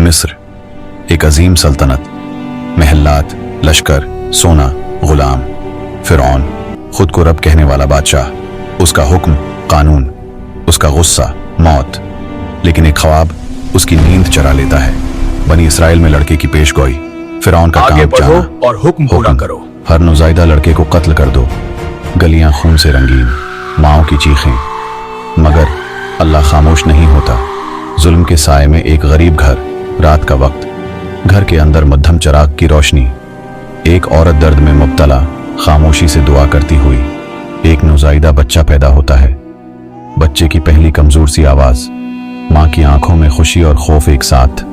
मिस्र एक अजीम सल्तनत, महल्लात, लश्कर, सोना, गुलाम, फिरौन, खुद को रब कहने वाला बादशाह, उसका हुक्म कानून, उसका गुस्सा मौत। लेकिन एक ख्वाब उसकी नींद चरा लेता है। बनी इसराइल में लड़के की पेशगोई, फिरौन का आगे काम बढ़ो जाना और हुक्म पूरा करो। हर नौज़ायदा लड़के को कत्ल कर दो। गलियां खून से रंगीन, माओ की चीखें, मगर अल्लाह खामोश नहीं होता। जुल्म के साए में एक गरीब घर, रात का वक्त, घर के अंदर मध्यम चिराग की रोशनी, एक औरत दर्द में मुब्तला खामोशी से दुआ करती हुई। एक नौज़ायदा बच्चा पैदा होता है, बच्चे की पहली कमजोर सी आवाज, माँ की आंखों में खुशी और खौफ एक साथ।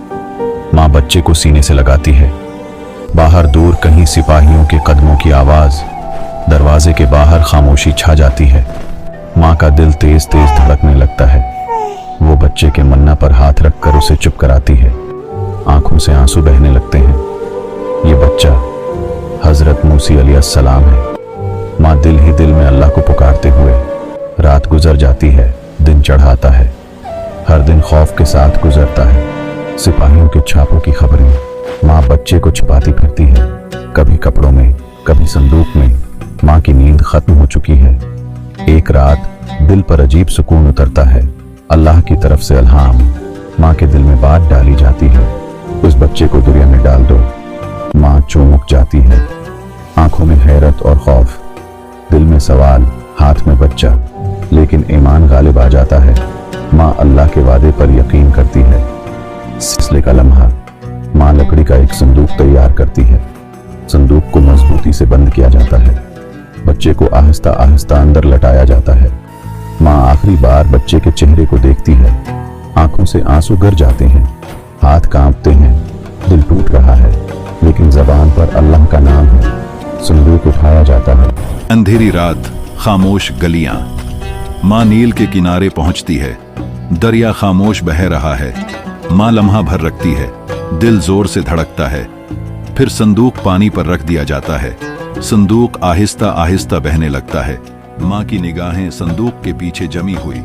माँ बच्चे को सीने से लगाती है। बाहर दूर कहीं सिपाहियों के कदमों की आवाज, दरवाजे के बाहर खामोशी छा जाती है। माँ का दिल तेज तेज धड़कने लगता है। वो बच्चे के मन्ना पर हाथ रखकर उसे चुप कराती है। आंखों से आंसू बहने लगते हैं। ये बच्चा हजरत मूसी अलैहिस्सलाम है। माँ दिल ही दिल में अल्लाह को पुकारते हुए। रात गुजर जाती है, दिन चढ़ाता है। हर दिन खौफ के साथ गुजरता है। सिपाहियों के छापों की खबरें। माँ बच्चे को छुपाती फिरती है, कभी कपड़ों में, कभी संदूक में। माँ की नींद खत्म हो चुकी है। एक रात दिल पर अजीब सुकून उतरता है। अल्लाह की तरफ से इल्हाम। माँ के दिल में बात डाली जाती है, उस बच्चे को दरिया में डाल दो। माँ चौंक जाती है, आंखों में हैरत और खौफ, दिल में सवाल, हाथ में बच्चा। लेकिन ईमान गालिब आ जाता है। माँ अल्लाह के वादे पर यकीन करती है। सिलसिले का लम्हा, माँ लकड़ी का एक संदूक तैयार करती है। संदूक को मजबूती से बंद किया जाता है। बच्चे को आहिस्ता आहिस्ता अंदर लटाया जाता है। माँ आखिरी बार बच्चे के चेहरे को देखती है। आंखों से आंसू गिर जाते हैं, हाथ कांपते हैं, दिल टूट रहा है, लेकिन जबान पर अल्लाह का नाम है। संदूक उठाया जाता है। अंधेरी रात, खामोश गलियां। माँ नील के किनारे पहुंचती है। दरिया खामोश बह रहा है। माँ लम्हा भर रखती है, दिल जोर से धड़कता है। फिर संदूक पानी पर रख दिया जाता है। संदूक आहिस्ता आहिस्ता बहने लगता है। माँ की निगाहें संदूक के पीछे जमी हुई।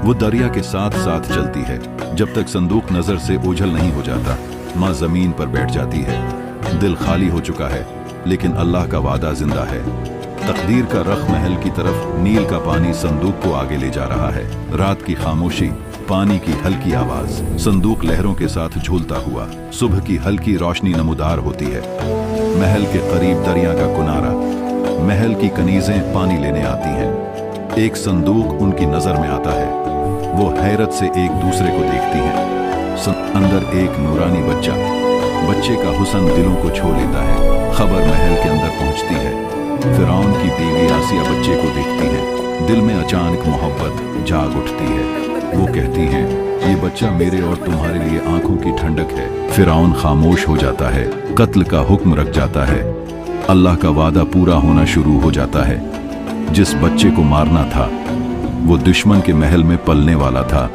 वो दरिया के साथ साथ चलती है, जब तक संदूक नजर से ओझल नहीं हो जाता। माँ जमीन पर बैठ जाती है। दिल खाली हो चुका है, लेकिन अल्लाह का वादा जिंदा है। तकदीर का रख महल की तरफ नील का पानी संदूक को आगे ले जा रहा है। रात की खामोशी, पानी की हल्की आवाज, संदूक लहरों के साथ झूलता हुआ। सुबह की हल्की रोशनी नमूदार होती है। महल के करीब दरिया का किनारा, महल की कनीजें पानी लेने आती हैं। एक संदूक उनकी नजर में आता है। वो हैरत से एक दूसरे को देखती हैं। अंदर एक नूरानी बच्चा। बच्चे का हुस्न दिलों को छू लेता है। खबर महल के अंदर पहुंचती है। फिरौन की बीवी आसिया बच्चे को देखती है। दिल में अचानक मोहब्बत जाग उठती है। वो कहती हैं, ये बच्चा मेरे और तुम्हारे लिए आंखों की ठंडक है। फिरौन खामोश हो जाता है। कत्ल का हुक्म रख जाता है। अल्लाह का वादा पूरा होना शुरू हो जाता है। जिस बच्चे को मारना था, वो दुश्मन के महल में पलने वाला था।